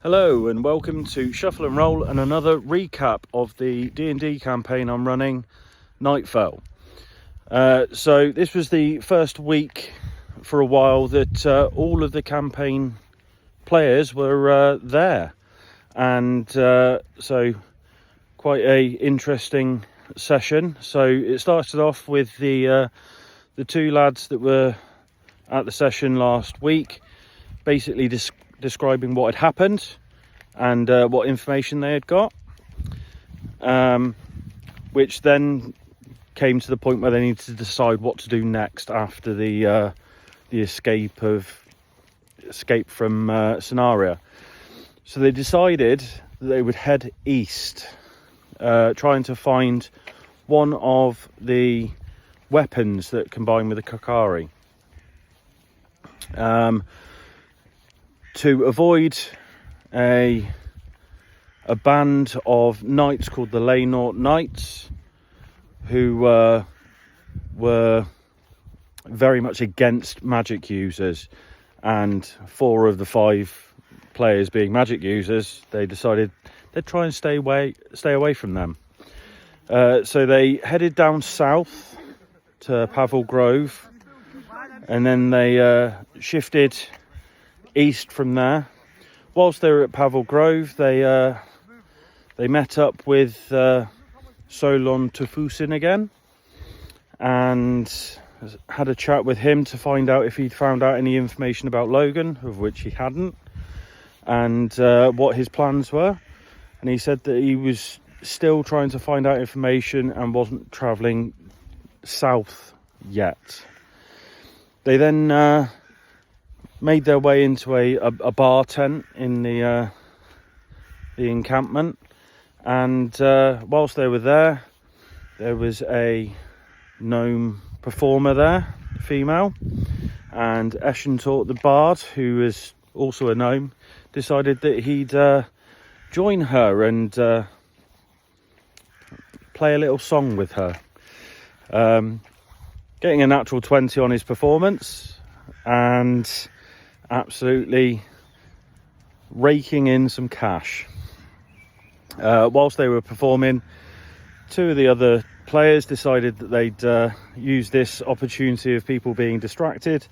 Hello and welcome to Shuffle and Roll and another recap of the D&D campaign I'm running, Nightfell. So this was the first week for a while that all of the campaign players were there, and so quite a interesting session. So it started off with the two lads that were at the session last week, basically describing what had happened and what information they had got, which then came to the point where they needed to decide what to do next after the escape from Scenaria. So they decided that they would head east, trying to find one of the weapons that combine with the Kakari. To avoid a band of knights called the Laynort Knights, who were very much against magic users, and 4 of the 5 players being magic users, they decided they'd try and stay away from them. So they headed down south to Pavel Grove, and then they shifted east from there. Whilst they were at Pavel Grove, they met up with Solon Tufusin again, and had a chat with him to find out if he'd found out any information about Logan, of which he hadn't, and what his plans were. And he said that he was still trying to find out information and wasn't travelling south yet. They then made their way into a bar tent in the encampment, and whilst they were there was a gnome performer there, female, and Eschentorp the bard, who is also a gnome, decided that he'd join her and play a little song with her, getting a natural 20 on his performance and absolutely raking in some cash. Whilst they were performing, 2 of the other players decided that they'd use this opportunity of people being distracted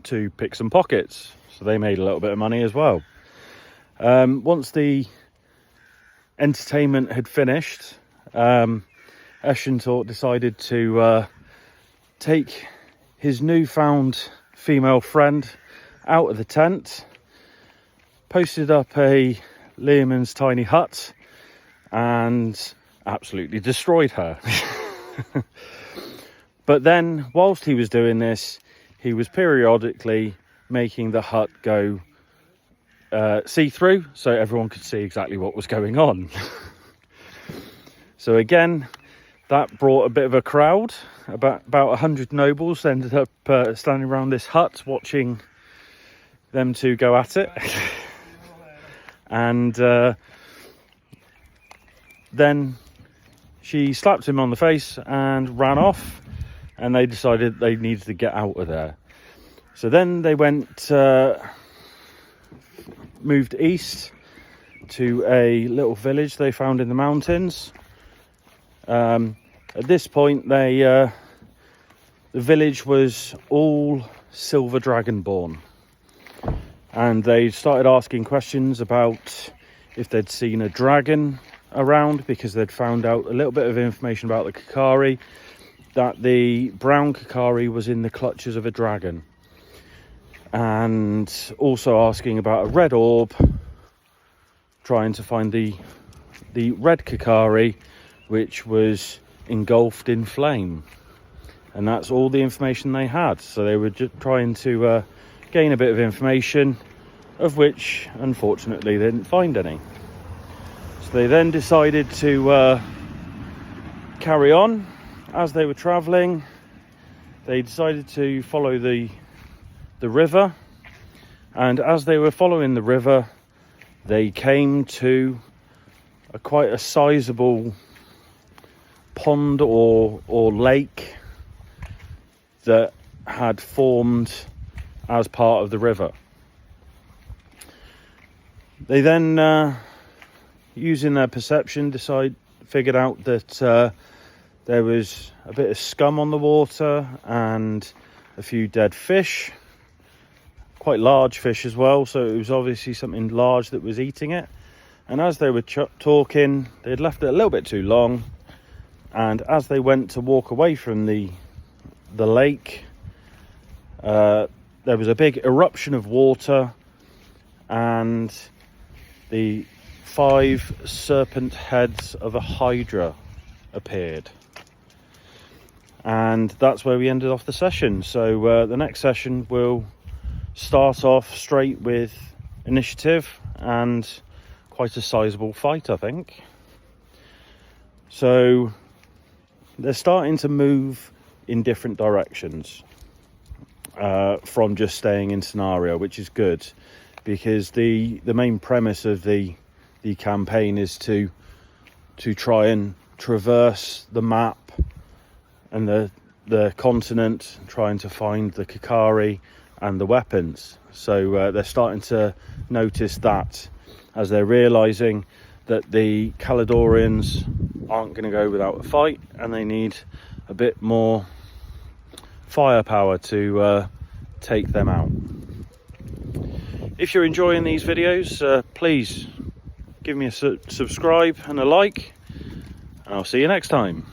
to pick some pockets, so they made a little bit of money as well. Once the entertainment had finished, Eschentorp decided to take his newfound female friend out of the tent, posted up a Learman's tiny hut, and absolutely destroyed her. But then, whilst he was doing this, he was periodically making the hut go see-through, so everyone could see exactly what was going on. So again, that brought a bit of a crowd. About 100 nobles ended up standing around this hut watching them two go at it. And then she slapped him on the face and ran off, and they decided they needed to get out of there. So then they moved east to a little village they found in the mountains. At this point, the village was all Silver Dragonborn, and they started asking questions about if they'd seen a dragon around, because they'd found out a little bit of information about the Kakari, that the brown Kakari was in the clutches of a dragon, and also asking about a red orb, trying to find the red Kakari, which was engulfed in flame. And that's all the information they had. So they were just trying to gain a bit of information, of which unfortunately they didn't find any. So they then decided to carry on. As they were travelling, they decided to follow the river, and as they were following the river, they came to quite a sizable pond or lake that had formed as part of the river. They then, using their perception, figured out that there was a bit of scum on the water and a few dead fish, quite large fish as well, so it was obviously something large that was eating it. And as they were talking, they'd left it a little bit too long, and as they went to walk away from the lake, there was a big eruption of water, and the 5 serpent heads of a hydra appeared. And that's where we ended off the session. So the next session will start off straight with initiative and quite a sizable fight, I think. So they're starting to move in different directions from just staying in scenario, which is good, because the main premise of the campaign is to try and traverse the map and the continent, trying to find the Kikari and the weapons. So they're starting to notice that, as they're realizing that the Caledonians aren't going to go without a fight, and they need a bit more firepower to take them out. If you're enjoying these videos, please give me a subscribe and a like, and I'll see you next time.